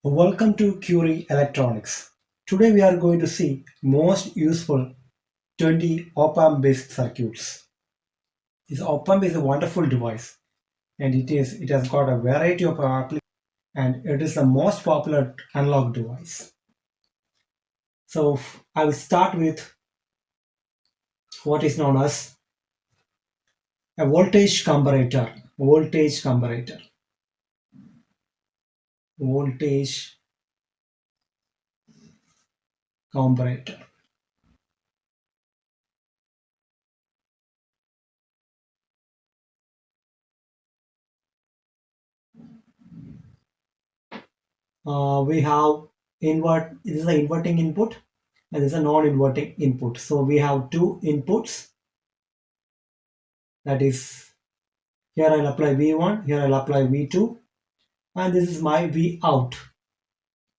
Welcome to Curie Electronics. Today we are going to see most useful 20 op-amp based circuits. This op-amp is a wonderful device and it has got a variety of applications and it is the most popular analog device. So I will start with what is known as a voltage comparator. Voltage comparator. We have this is the inverting input and this is a non-inverting input. So we have two inputs, that is, here I'll apply V1, here I'll apply V2, and this is my V out.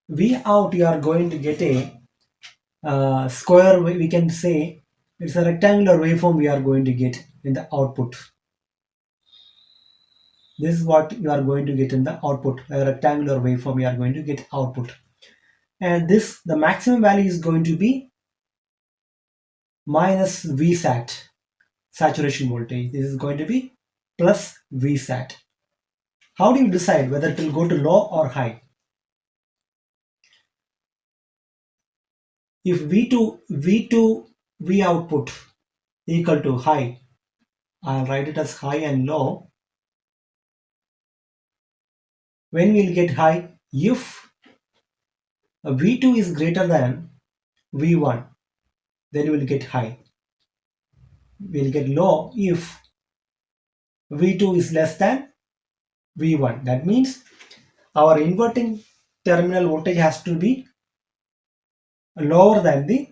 V out, you are going to get a square, we can say it's a rectangular waveform we are going to get in the output. This is what you are going to get in the output, a rectangular waveform you are going to get output. And this, the maximum value is going to be minus Vsat, saturation voltage. This is going to be plus Vsat. How do you decide whether it will go to low or high? If V2 V output equal to high, I'll write it as high and low. When we'll get high? If V2 is greater than V1, then we'll get high. We'll get low if V2 is less than V1. That means our inverting terminal voltage has to be lower than the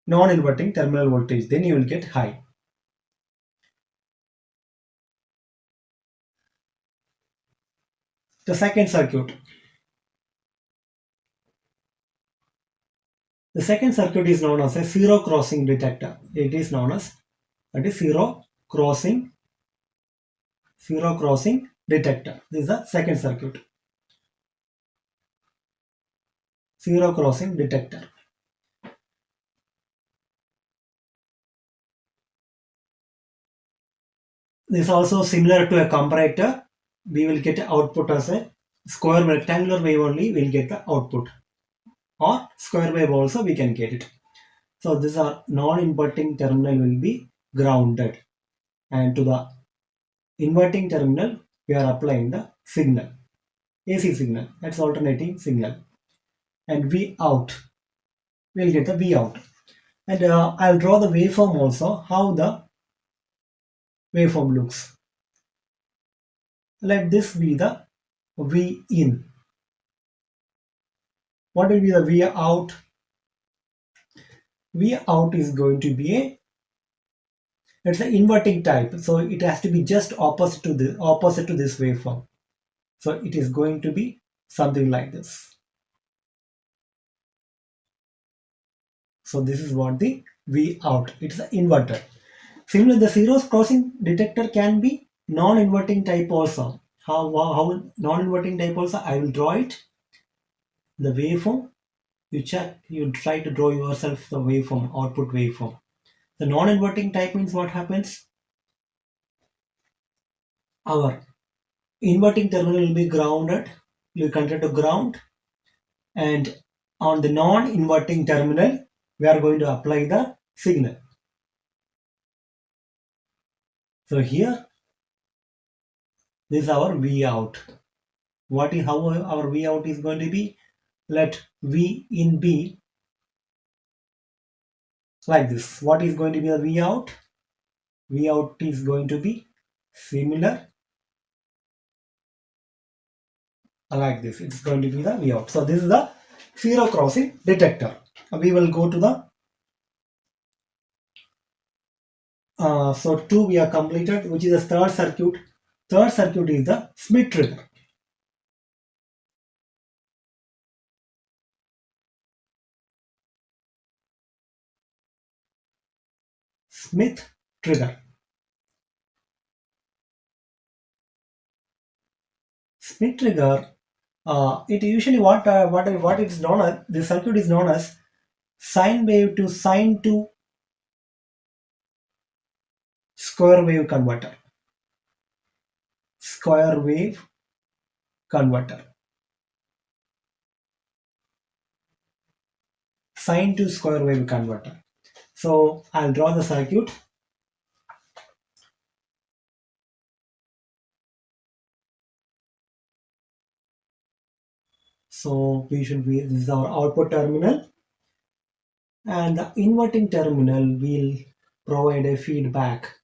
non-inverting terminal voltage. Then you will get high. The second circuit. The second circuit is known as a zero crossing detector. It is known as zero crossing detector. This is the second circuit. Zero crossing detector. This is also similar to a comparator. We will get output as a square rectangular wave only. We'll get the output, or square wave also we can get it. So this our non-inverting terminal will be grounded, and to the inverting terminal we are applying the signal, AC signal. That's alternating signal, and V out, we'll get the V out. And I'll draw the waveform also, how the waveform looks. Let this be the V in. What will be the V out? V out is going to be it's an inverting type, so it has to be just opposite to this waveform. So it is going to be something like this. So this is what the V out. It's an inverter. Similarly, the zeros crossing detector can be non-inverting type also. How non-inverting type also? I will draw it. The waveform. You check. You try to draw yourself the waveform, output waveform. The non-inverting type means what happens? Our inverting terminal will be grounded. You consider to ground, and on the non-inverting terminal, we are going to apply the signal. So here, this is our V out. What is how our V out is going to be? Let V in be like this. What is going to be the V out? V out is going to be similar like this. It's going to be the V out. So this is the zero crossing detector. We will go to the so 2 we are completed, which is the third circuit. Third circuit is the Schmitt trigger. Schmitt trigger. Schmitt trigger It usually what it's known as, the circuit is known as sine wave to sine to square wave converter. Square wave converter. Sine to square wave converter. So I'll draw the circuit. So we should be, this is our output terminal, and the inverting terminal will provide a feedback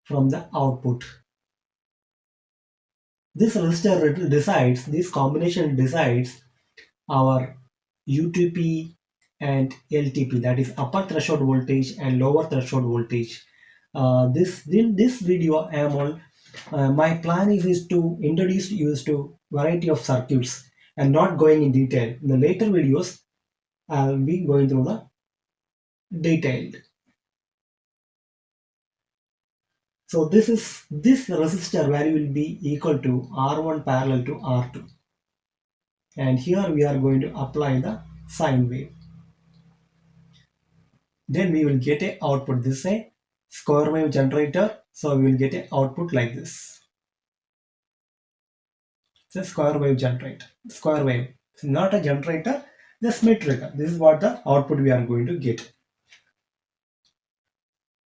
from the output. This resistor decides, this combination decides our UTP and LTP, that is upper threshold voltage and lower threshold voltage. This in this video I am on, my plan is to introduce you to variety of circuits and not going in detail. In the later videos I'll be going through the detailed. So this resistor value will be equal to R1 parallel to R2, and here we are going to apply the sine wave. Then we will get a output. This is a square wave generator, so we will get a output like this. It's a square wave generator. Square wave. It's not a generator, the Schmitt trigger. This is what the output we are going to get.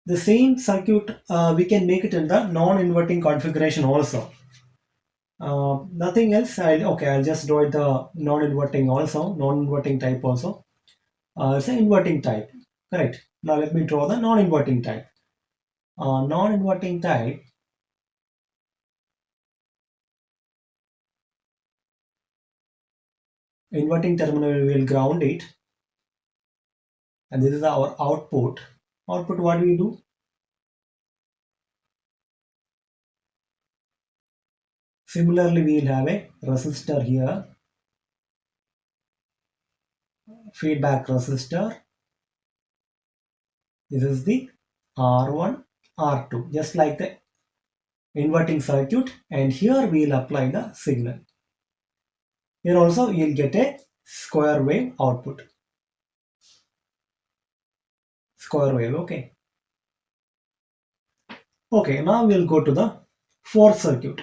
The same circuit we can make it in the non-inverting configuration also. Nothing else. I'll just draw it the non-inverting also, non-inverting type also. It's an inverting type. Correct. Now let me draw the non-inverting type. Non-inverting type, inverting terminal will ground it, and this is our output. Output, what do we do? Similarly, we will have a resistor here, feedback resistor. This is the R1, R2, just like the inverting circuit, and here we will apply the signal. Here also you will get a square wave output. Square wave, okay. Okay, now we'll go to the fourth circuit.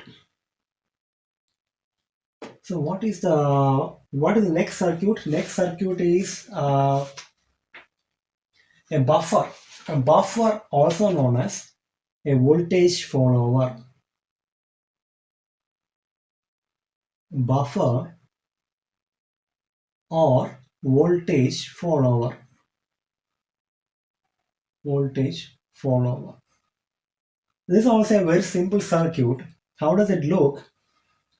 So what is the next circuit? Next circuit is a buffer. A buffer, also known as a voltage follower. Buffer or voltage follower. Voltage follower. This is also a very simple circuit. How does it look?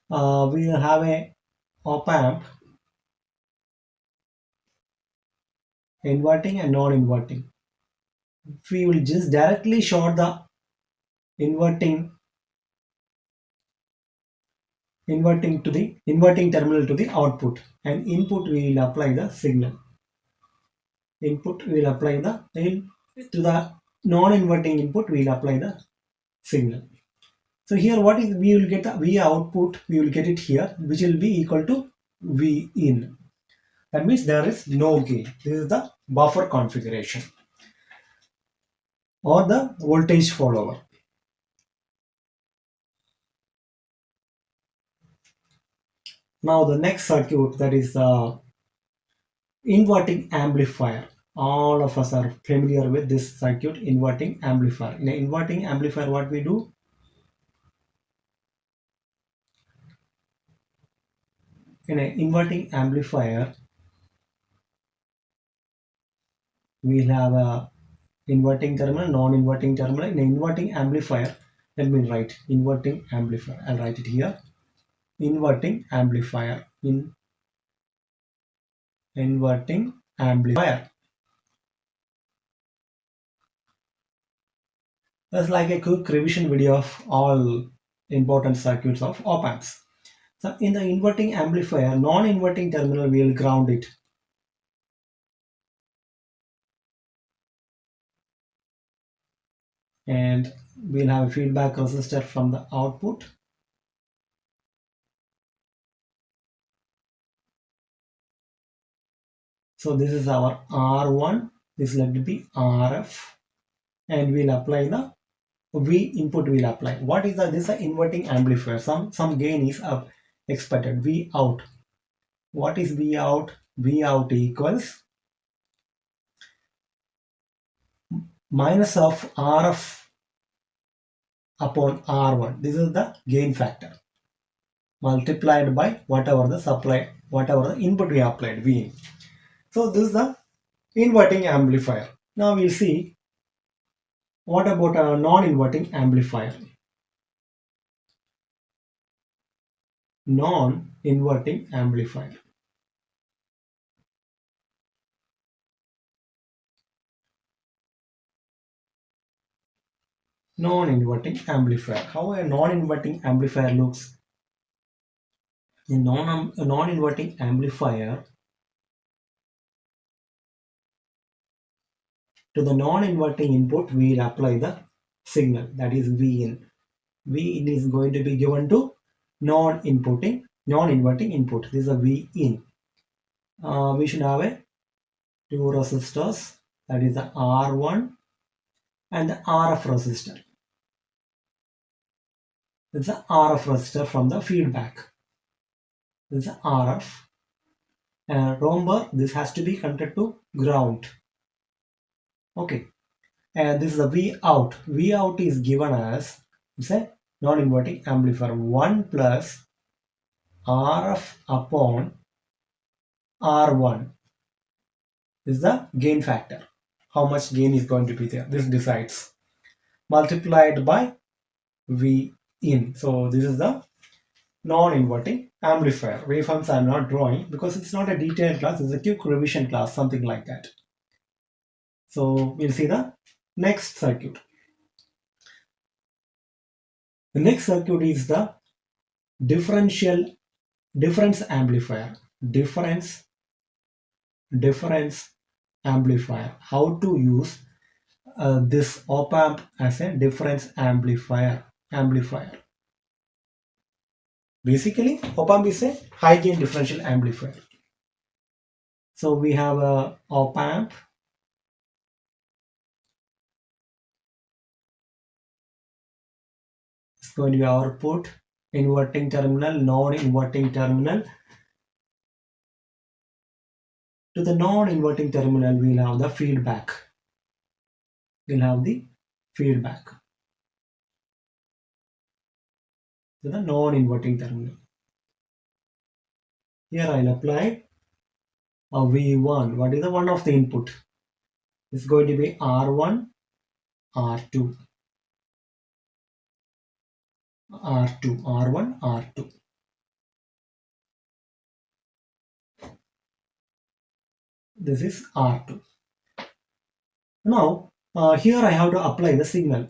We have a op amp, inverting and non-inverting. We will just directly short the inverting to the inverting terminal to the output, and input we will apply the signal. Input we will apply the to the non-inverting input we will apply the signal. So here what is, we will get the V output, we will get it here, which will be equal to V in. That means there is no gain. This is the buffer configuration or the voltage follower. Now the next circuit, that is the inverting amplifier. All of us are familiar with this circuit, inverting amplifier. In an inverting amplifier, what we do? In an inverting amplifier, we'll have a inverting terminal, non-inverting terminal. In an inverting amplifier, let me write inverting amplifier. I'll write it here. Inverting amplifier. Inverting amplifier. That's like a quick revision video of all important circuits of op amps. So in the inverting amplifier, non-inverting terminal will ground it. and we'll have a feedback resistor from the output. So this is our R1, this is let it be RF, and we'll apply the V input will apply. What is the this is an inverting amplifier. Some gain is expected. V out. What is V out? V out equals minus of RF upon R1. This is the gain factor multiplied by whatever the supply, whatever the input we applied, V in. So this is the inverting amplifier. Now we'll see what about a non-inverting amplifier. Non-inverting amplifier. Non-inverting amplifier. How a non-inverting amplifier looks? A non-inverting amplifier, to the non-inverting input we will apply the signal, that is V in. V in is going to be given to non-inverting input. This is a V in. We should have a two resistors, that is the R1 and the RF resistor. This is the RF resistor from the feedback. This is the RF. Remember, this has to be connected to ground. Okay. And this is the V out. V out is given as, it's a non-inverting amplifier, 1 plus RF upon R1 is the gain factor. How much gain is going to be there? This decides. Multiplied by V in. So this is the non-inverting amplifier. Waveforms I'm not drawing because it's not a detailed class. It's a quick revision class, something like that. So we'll see the next circuit. The next circuit is the difference amplifier. Difference amplifier. How to use this op amp as a difference amplifier. Basically, op amp is a high gain differential amplifier. So we have a op amp. It's going to be output, inverting terminal, non-inverting terminal. To the non-inverting terminal, we'll have the feedback. To the non-inverting terminal. Here I'll apply a V1. What is the one of the input? It's going to be R1, R2. R1, R2. This is R2. Now, here I have to apply the signal.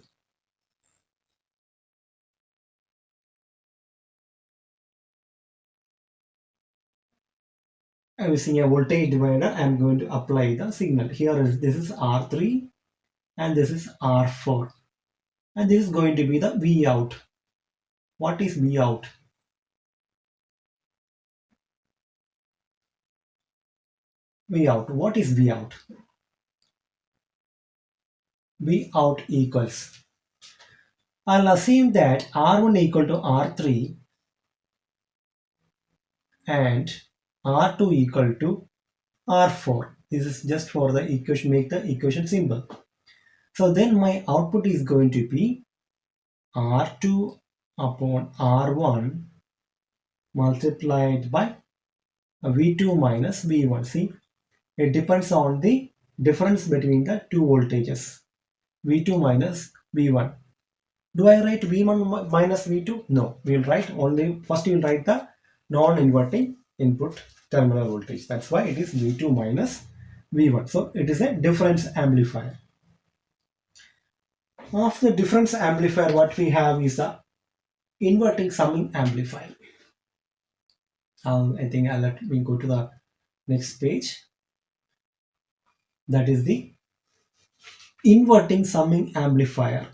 I'm using a voltage divider. I'm going to apply the signal. This is R3 and this is R4. And this is going to be the V out. What is V out? V out. What is V out? V out equals. I'll assume that R1 equal to R3 and R2 equal to R4. This is just for the equation, make the equation simple. So then my output is going to be R2 upon R1 multiplied by V2 minus V1. See, it depends on the difference between the two voltages, V2 minus V1. Do I write V1 minus V2? No, we'll write only, first we'll write the non-inverting input terminal voltage. That's why it is V2 minus V1. So it is a difference amplifier. After the difference amplifier, what we have is the inverting summing amplifier. I think let me go to the next page. That is the inverting summing amplifier.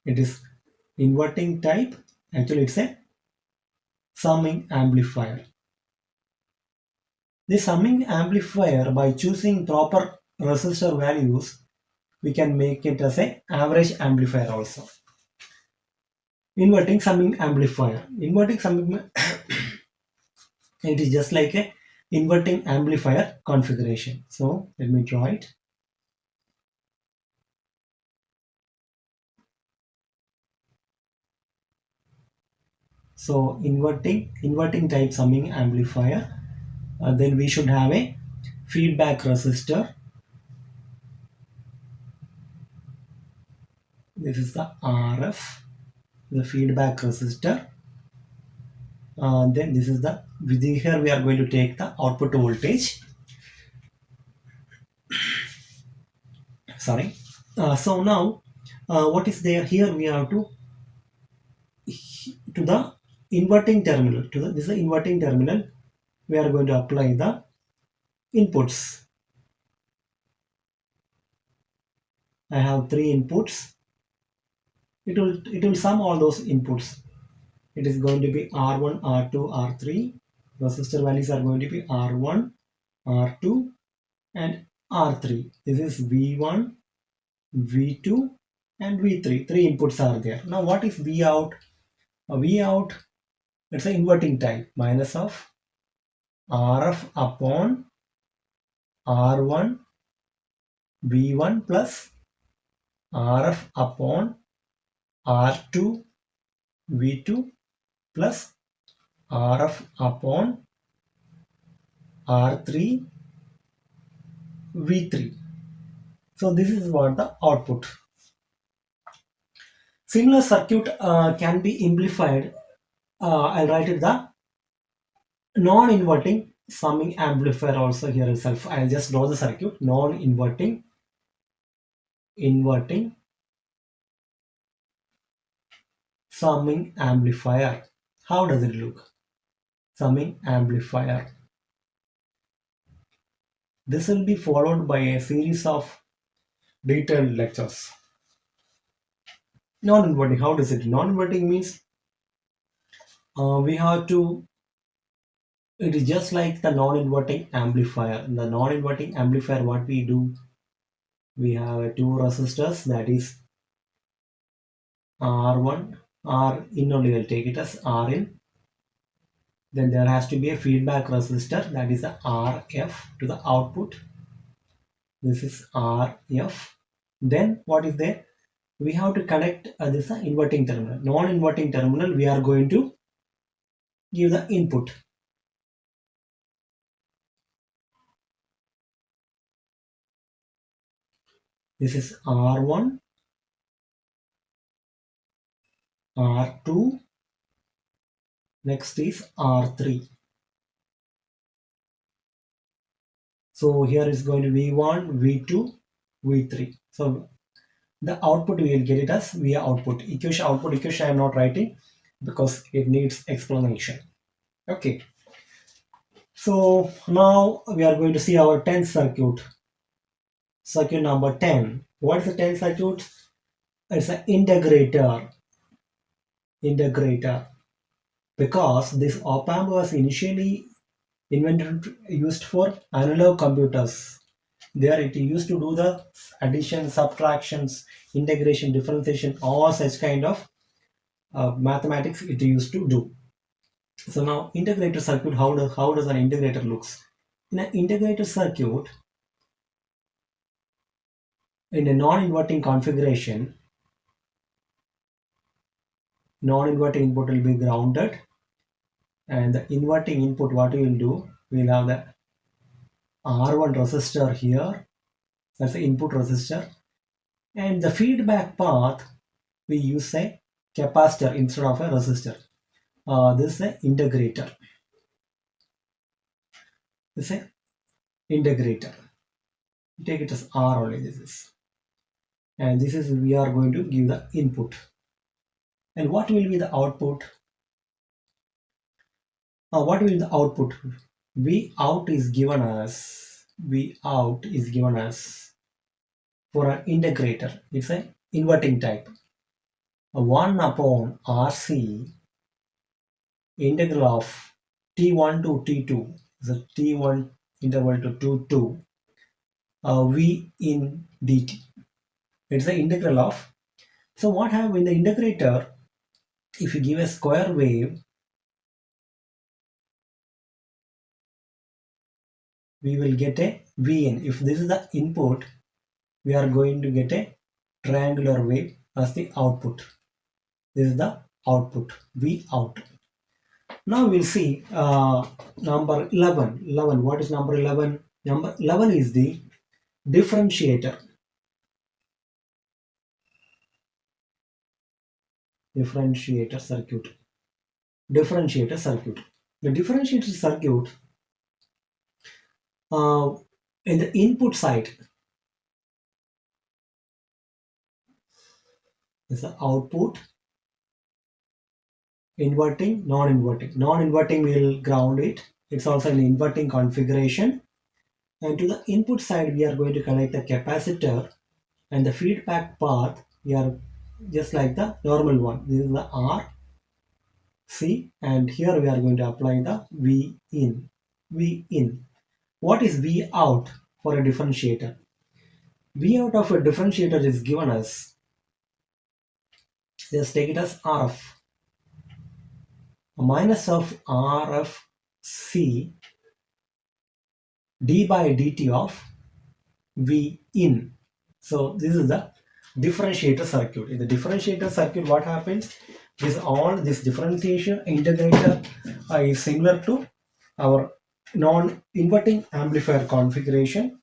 It is inverting type. Actually, it's a summing amplifier. The summing amplifier, by choosing proper resistor values, we can make it as a average amplifier also. Inverting summing amplifier. Inverting summing it is just like a inverting amplifier configuration. So let me draw it. So inverting type summing amplifier. Then we should have a feedback resistor. This is the RF, the feedback resistor. Then this is the, with here we are going to take the output voltage. Sorry. So now what is there here? We have to the inverting terminal. To the, this is the inverting terminal. We are going to apply the inputs. I have three inputs. It will sum all those inputs. It is going to be R1, R2, R3. Resistor values are going to be R1, R2, and R3. This is V1, V2, and V3. Three inputs are there. Now what is V out? V out, it's an inverting type, minus of RF upon R1 V1 plus RF upon R2 V2 plus RF upon R3 V3. So this is what the output. Similar circuit can be amplified. I'll write it the non-inverting summing amplifier also here itself. I'll just draw the circuit. Non-inverting, inverting, summing amplifier. How does it look? Summing amplifier. This will be followed by a series of detailed lectures. Non-inverting, how does it? Non-inverting means we have to, it is just like the non-inverting amplifier. In the non-inverting amplifier, what we do, we have two resistors, that is R1, R in only, I'll take it as R in. Then there has to be a feedback resistor, that is a RF to the output. This is RF. Then what is there? We have to connect this inverting terminal. Non-inverting terminal, we are going to give the input. This is R1, R2, next is R3. So here is going to be V1, V2, V3. So the output we will get it as via output equation. Output equation I am not writing because it needs explanation. Okay. So now we are going to see our 10th circuit. Circuit number 10. What is the 10th circuit? It's an integrator. Integrator. Because this op-amp was initially invented, used for analog computers. There it used to do the addition, subtractions, integration, differentiation, all such kind of mathematics it used to do. So now integrator circuit, how does an integrator looks? In an integrator circuit, in a non-inverting configuration, non-inverting input will be grounded, and the inverting input, what we will do, we will have the R1 resistor here, that's the input resistor, and the feedback path we use a capacitor instead of a resistor. This is an integrator. This is an integrator. Take it as R only. This is, and this is, we are going to give the input. And what will be the output? What will be the output? V out is given as for an integrator. It's an inverting type. 1 upon RC integral of T1 to T2, the T1 interval to T2, V in dt. It's the integral of. So what have in the integrator, if you give a square wave, we will get a Vn. If this is the input, we are going to get a triangular wave as the output. This is the output, V out. Now we'll see number 11. 11. What is number 11? Number 11 is the differentiator. Differentiator circuit. Differentiator circuit. The differentiator circuit, in the input side is the output, inverting, non-inverting. Non-inverting will ground it. It's also an inverting configuration. And to the input side, we are going to connect a capacitor, and the feedback path, we are just like the normal one. This is the R, C, and here we are going to apply the V in. V in. What is V out for a differentiator? V out of a differentiator is given as, just take it as RF. A minus of RF C d by dt of V in. So this is the differentiator circuit. In the differentiator circuit, what happens is all this differentiation integrator is similar to our non-inverting amplifier configuration.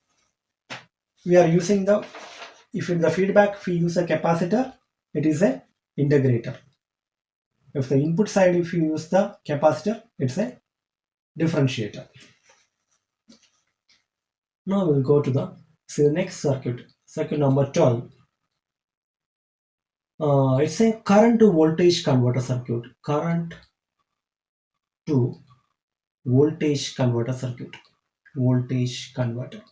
We are using the, if in the feedback we use a capacitor, it is a integrator. If the input side, if you use the capacitor, it's a differentiator. Now we'll go to the next circuit, circuit number 12. It's a current to voltage converter circuit. Current to voltage converter circuit. Voltage converter.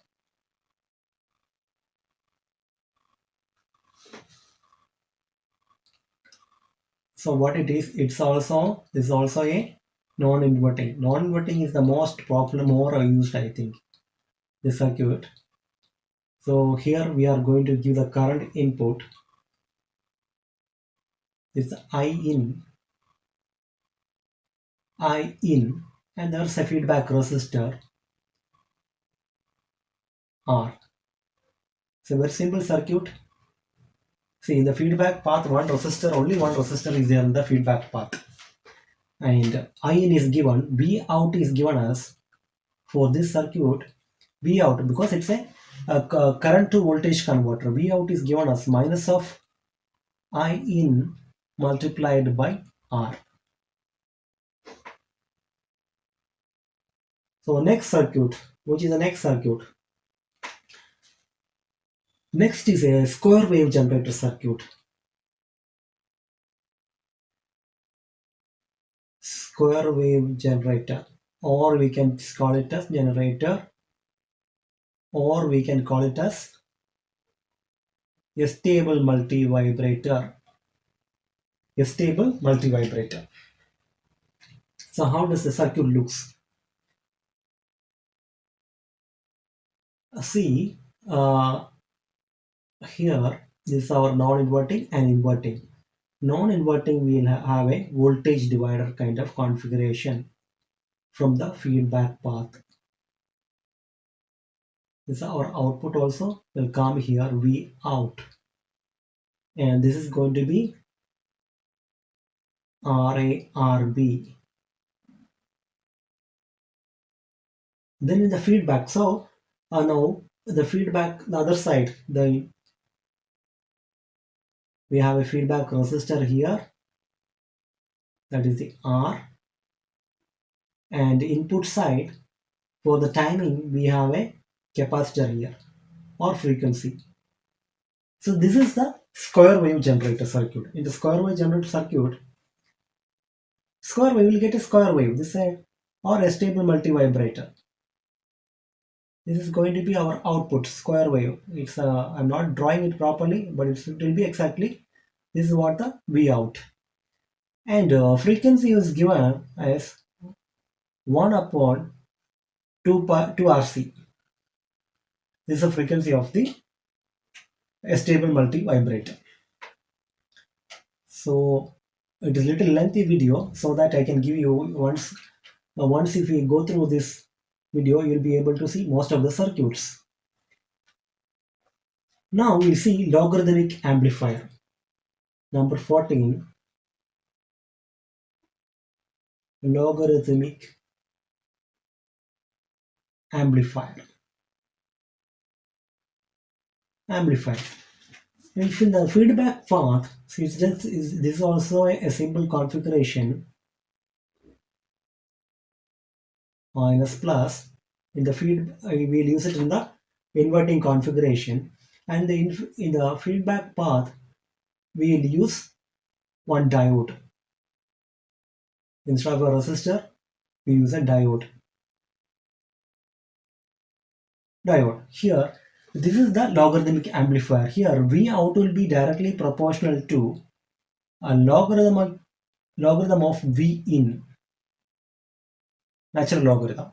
So what it is, this is also a non-inverting. Non-inverting is the most popular, more used, I think, the circuit. So here we are going to give the current input. It's I in, and there's a feedback resistor R. It's a very simple circuit. See, in the feedback path, only one resistor is there in the feedback path. And I in is given, V out is given as, for this circuit, V out, because it's a current to voltage converter, V out is given as minus of I in multiplied by R. So next circuit, which is the next circuit? Next is a square wave generator circuit. Square wave generator, or we can call it as generator, or we can call it as Astable Multivibrator. Astable Multivibrator. So how does the circuit looks? See, here this is our non-inverting and inverting. Non-inverting will have a voltage divider kind of configuration from the feedback path. This is our output also will come here, V out, and this is going to be RA/RB. Then in the feedback, so now the feedback, the other side, we have a feedback resistor here, that is the R, and input side, for the timing, we have a capacitor here, or frequency. So this is the square wave generator circuit. In the square wave generator circuit, square wave will get a square wave, this is a, or a stable multivibrator. This is going to be our output, square wave. It's I'm not drawing it properly, but it will be exactly This is what the V out. And frequency is given as 1 upon 2 RC. This is the frequency of the Astable Multivibrator. So it is little lengthy video, so that I can give you once if we go through this video, you'll be able to see most of the circuits. Now we see logarithmic amplifier. Number 14, logarithmic amplifier. If in the feedback path, so this is also a simple configuration minus plus. In the feed, we will use it in the inverting configuration, and in the feedback path, we will use one diode. Instead of a resistor, we use a diode. Here, this is the logarithmic amplifier. Here, V out will be directly proportional to a logarithm of V in, natural logarithm.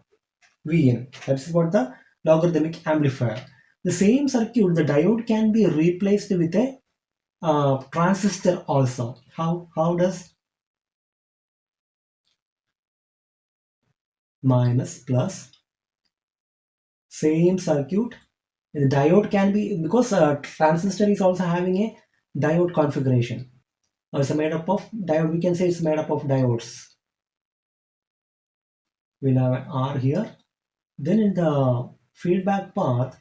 V in. That's what the logarithmic amplifier. The same circuit, the diode can be replaced with a transistor also. How does minus plus same circuit? The diode can be, because transistor is also having a diode configuration. It's made up of diode. We can say it's made up of diodes. We'll have an R here. Then in the feedback path,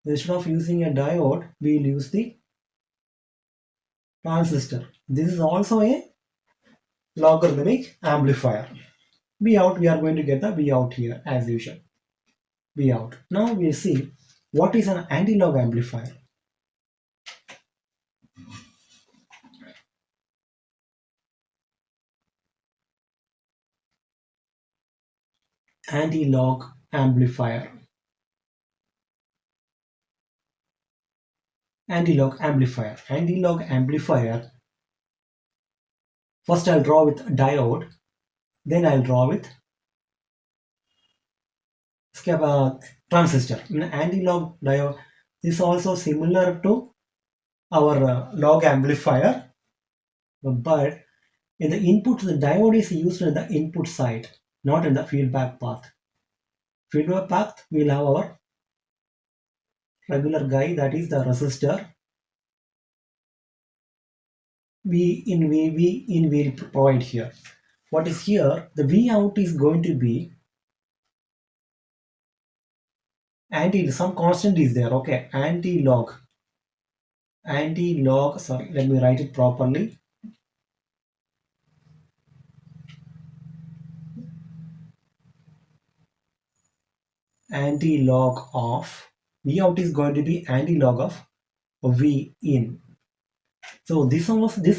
instead of using a diode, we'll use the transistor. This is also a logarithmic amplifier. V out, we are going to get the V out here as usual. V out. Now we'll see what is an anti-log amplifier. Anti-log amplifier. Anti-log amplifier. Anti-log amplifier. First I'll draw with diode. Then I'll draw with transistor. In anti-log diode, this is also similar to our log amplifier, but in the input, the diode is used in the input side, not in the feedback path. Feedback path, we'll have our regular guy, that is the resistor. V in will provide here. What is here? The V out is going to be some constant is there. Okay, anti-log. Sorry, let me write it properly. Anti-log of V out is going to be anti-log of V in. So this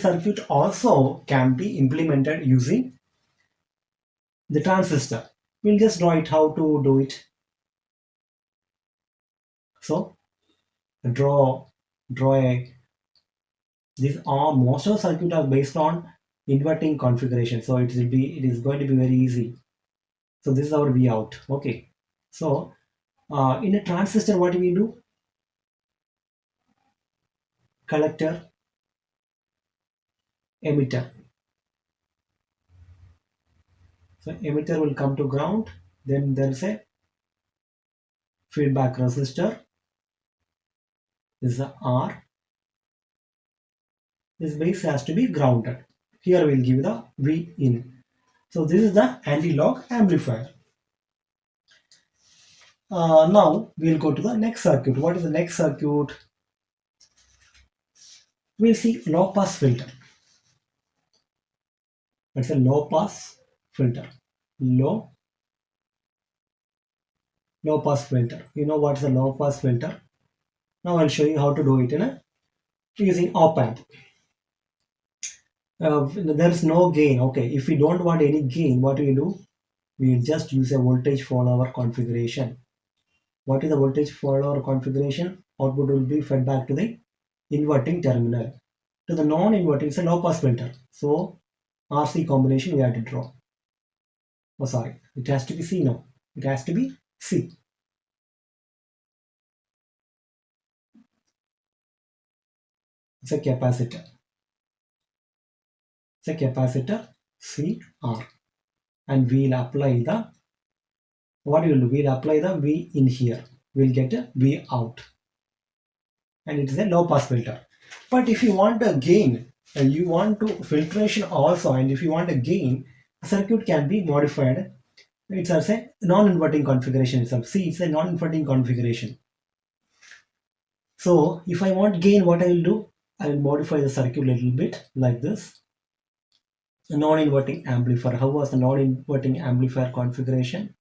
circuit also can be implemented using the transistor. We'll just draw it how to do it. So draw a, most of the circuit are based on inverting configuration. So it is going to be very easy. So this is our V out. Okay. So in a transistor, what do we do? Collector, emitter. So emitter will come to ground. Then there is a feedback resistor. This is a R. This base has to be grounded. Here we'll give the V in. So this is the anti-log amplifier. Now we'll go to the next circuit. What is the next circuit? We'll see low pass filter. It's a low pass filter. Low pass filter. You know what's a low pass filter? Now I'll show you how to do it using op amp. There's no gain. Okay, if we don't want any gain, what do we do? We just use a voltage follower configuration. What is the voltage follower configuration? output will be fed back to the inverting terminal. To the non-inverting, it's a low pass filter. So RC combination we have to draw. Oh, sorry, it has to be C now. It has to be C. It's a capacitor. It's a capacitor CR. And we'll apply the, what we will do? We'll apply the V in here. We'll get a V out. And it is a low pass filter. But if you want a gain, you want to filtration also, and if you want a gain, the circuit can be modified. It's as a non-inverting configuration itself. See, it's a non-inverting configuration. So if I want gain, what I will do? I will modify the circuit a little bit like this. A non-inverting amplifier. How was the non-inverting amplifier configuration?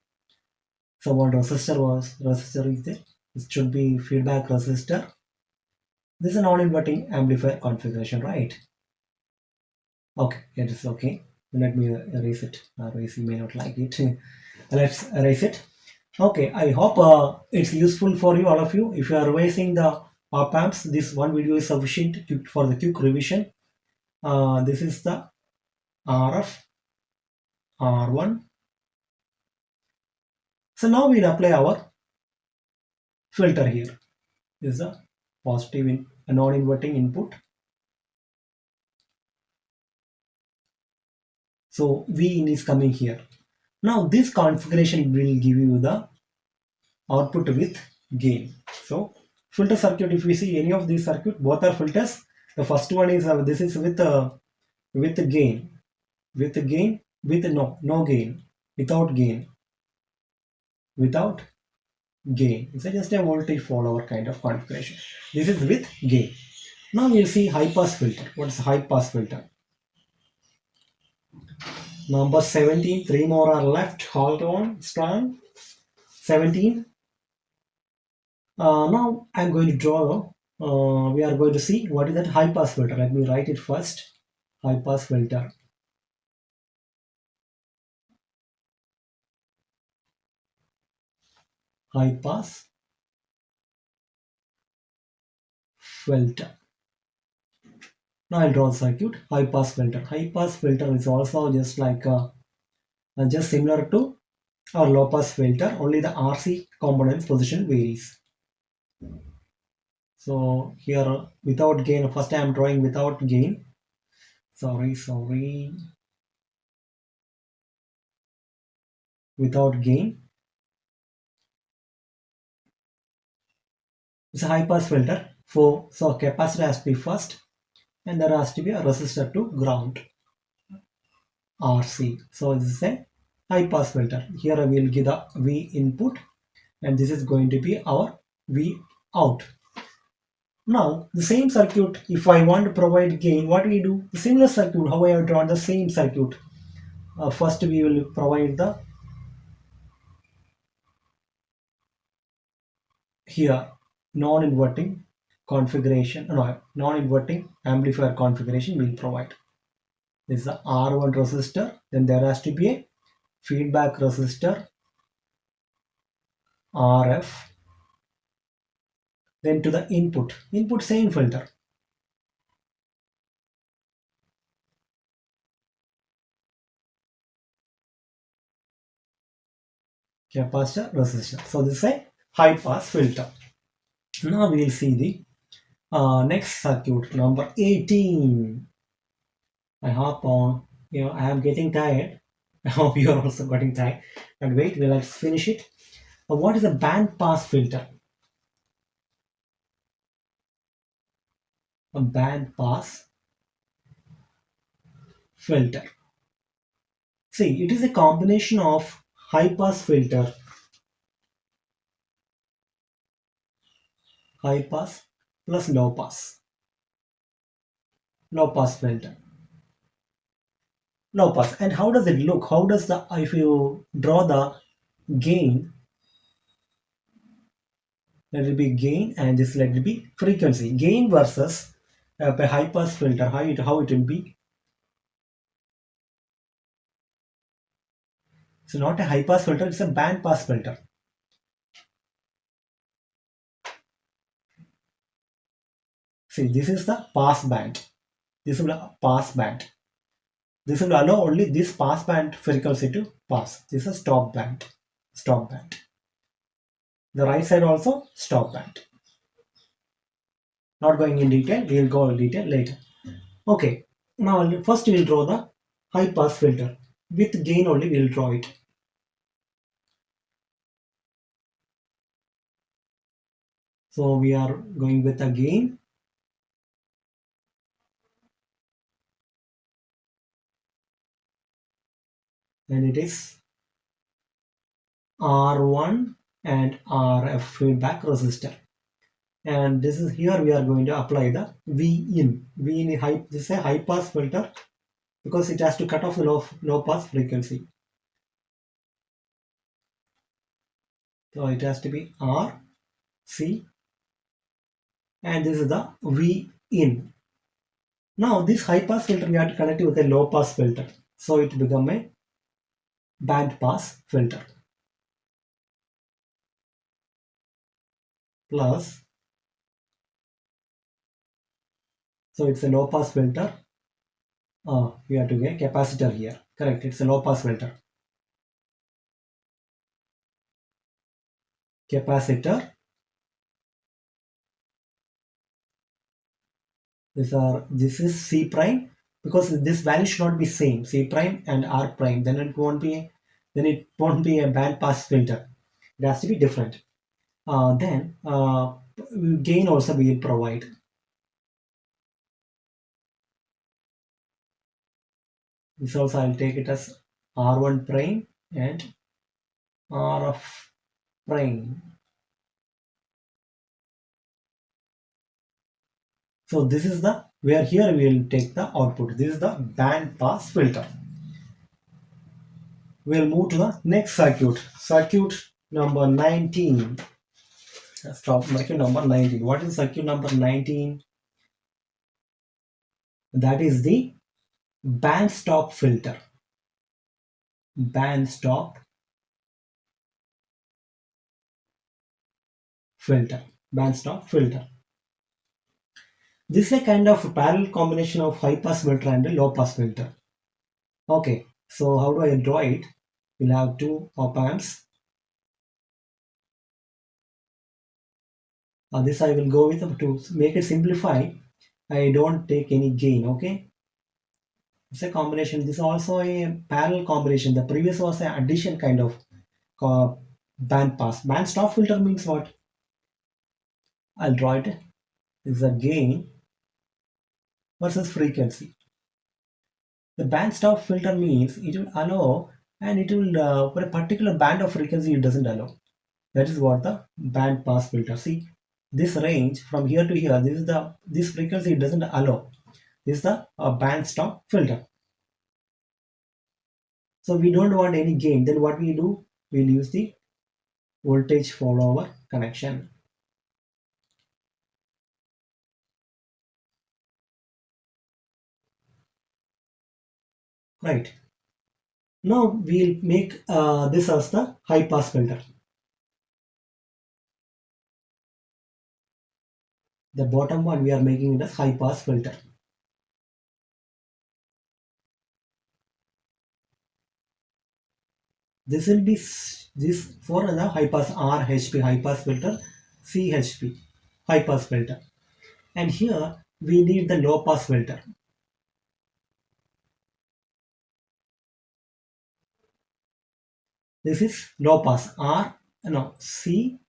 So what resistor is there? It should be feedback resistor. This is a non-inverting amplifier configuration, right? Okay, it is okay. Let me erase it. Otherwise, you may not like it. Let's erase it. Okay, I hope it's useful for you, all of you. If you are revising the op amps, this one video is sufficient for the quick revision. This is the RF, R1. So now we'll apply our filter here. This is a positive, a non-inverting input. So V in is coming here. Now this configuration will give you the output with gain. So filter circuit, if we see any of these circuit, both are filters. The first one is this is with gain, with no gain, without gain, without gain. It's just a voltage follower kind of configuration. This is with gain. Now we'll see high pass filter. What is high pass filter? Number 17, three more are left. Hold on, strong. 17. Now I'm going to draw. We are going to see what is that high pass filter. Let me write it first. High pass filter. High pass filter. Now I'll draw the circuit. High pass filter. High pass filter is also just like just similar to our low pass filter. Only the RC component's position varies. So here without gain. First I am drawing without gain. Sorry. Without gain. It's a high pass filter. So capacitor has to be first, and there has to be a resistor to ground. RC. So this is a high pass filter. Here I will give the V input, and this is going to be our V out. Now the same circuit, if I want to provide gain, what we do? The similar circuit, how I have drawn the same circuit. First we will provide the here non-inverting configuration, no, non-inverting amplifier configuration will provide. This is the R1 resistor, then there has to be a feedback resistor RF, then to the input same filter, capacitor resistor. So this is a high pass filter. Now we will see the next circuit, number 18. I hope I am getting tired. I hope you are also getting tired. And wait, let's finish it. What is a band pass filter? A band pass filter. See, it is a combination of high pass filter, high pass plus low pass filter, low pass. And how does it look? How does the, if you draw the gain, let it be gain, and this let it be frequency. Gain versus a high pass filter, how it will be. It's not a high pass filter, it's a band pass filter. See, this is the pass band. This will pass band. This will allow only this pass band frequency to pass. This is a stop band. Stop band. The right side also stop band. Not going in detail. We will go in detail later. Okay. Now first we will draw the high pass filter. With gain only we will draw it. So we are going with a gain. And it is R1 and RF feedback resistor. And this is here we are going to apply the V in. V in high, this is a high pass filter because it has to cut off the low pass frequency. So it has to be R, C, and this is the V in. Now this high pass filter we have to connect it with a low pass filter. So it become a band pass filter. Plus, so it's a low pass filter. We have to get capacitor here. Correct, it's a low pass filter. Capacitor. This is C prime because this value should not be same, C prime and R prime. Then it won't be a band pass filter. It has to be different. Then gain also we will provide. This also I'll take it as R1 prime and RF prime. So this is the where here we will take the output. This is the band pass filter. We'll move to the next circuit. Circuit number 19. Stop circuit number 19. What is circuit number 19? That is the band stop filter. Band stop filter. Band stop filter. This is a kind of parallel combination of high pass filter and a low pass filter. Okay, so how do I draw it? We'll have two op amps. This I will go with to make it simplify. I don't take any gain. Okay, it's a combination. This is also a parallel combination. The previous was an addition kind of uh, band pass. Band stop filter means what? I'll draw it. It's a gain versus frequency. The band stop filter means it will allow and it will for a particular band of frequency it doesn't allow. That is what the band pass filter. See this range from here to here. This frequency it doesn't allow. This is the band stop filter. So we don't want any gain. Then what we do? We'll use the voltage follower connection. Right. Now we'll make this as the high pass filter. The bottom one we are making it as high pass filter. This will be this for the high pass RHP high pass filter, CHP high pass filter. And here we need the low pass filter. This is low pass C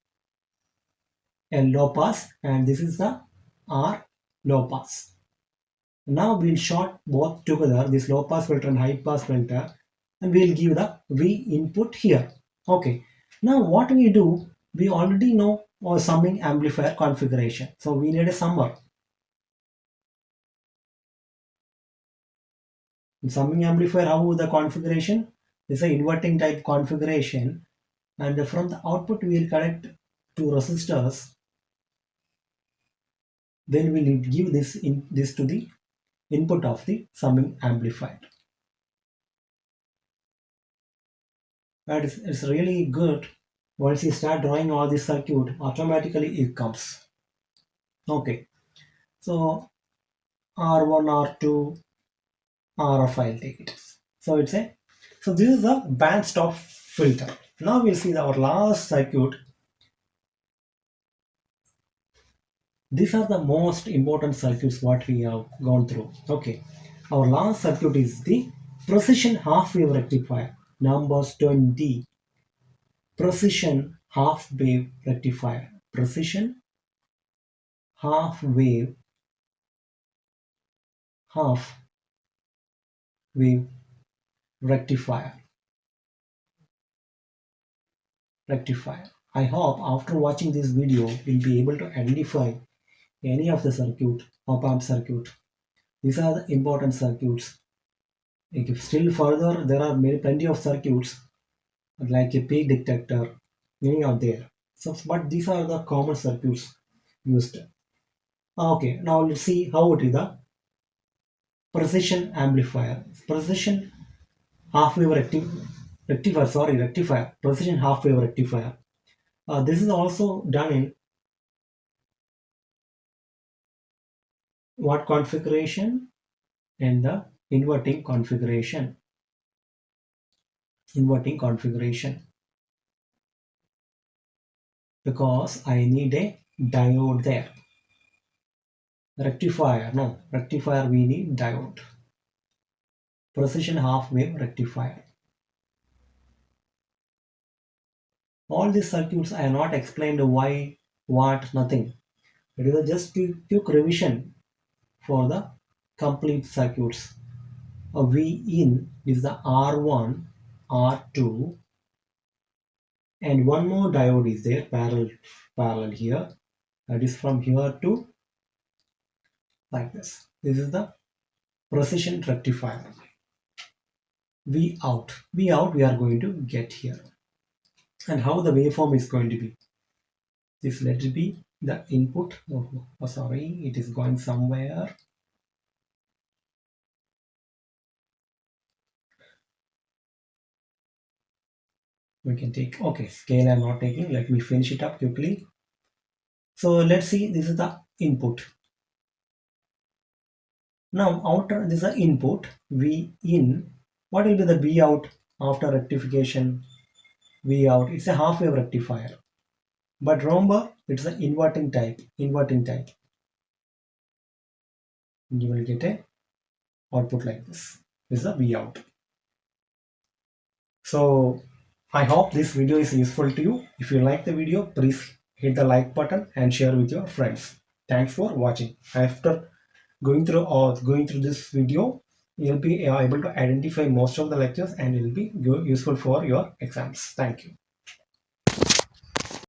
and low pass, and this is the R low pass. Now we'll short both together, this low pass filter and high pass filter, and we'll give the V input here. Okay. Now what we do, we already know our summing amplifier configuration. So we need a summer. In summing amplifier, how the configuration? This is an inverting type configuration, and from the output we will connect two resistors. Then we will give this to the input of the summing amplifier. That is, it's really good. Once you start drawing all this circuit, automatically it comes. Okay. So R1, R2, RF, I'll take it. So it's a so this is the band stop filter. Now we'll see our last circuit. These are the most important circuits what we have gone through. Okay, our last circuit is the precision half wave rectifier, numbers 20. Precision half wave rectifier. Precision half wave half wave rectifier. Rectifier. I hope after watching this video you'll be able to identify any of the circuit, op-amp circuit. These are the important circuits. If still further, there are plenty of circuits like a peak detector, many are there. So, but these are the common circuits used. Okay, now let's see how it is the precision amplifier. Precision half wave rectifier. Sorry, rectifier. Precision half wave rectifier. This is also done in what configuration? In the inverting configuration. Inverting configuration. Because I need a diode there. Rectifier, no, rectifier we need diode. Precision half wave rectifier. All these circuits I have not explained why, what, nothing. It is just a quick revision for the complete circuits. A V in is the R1, R2, and one more diode is there parallel here. That is from here to like this. This is the precision rectifier. V out. V out we are going to get here. And how the waveform is going to be. This let it be the input. Oh, sorry, it is going somewhere. We can take, okay, scale I'm not taking. Let me finish it up quickly. So let's see, this is the input. Now outer, this is the input, V in. What will be the V out after rectification? V out, it's a half wave rectifier. But remember, it's the inverting type. Inverting type. You will get a output like this. This is the V out. So I hope this video is useful to you. If you like the video, please hit the like button and share with your friends. Thanks for watching. After going through this video, you'll be able to identify most of the lectures and it will be useful for your exams. Thank you.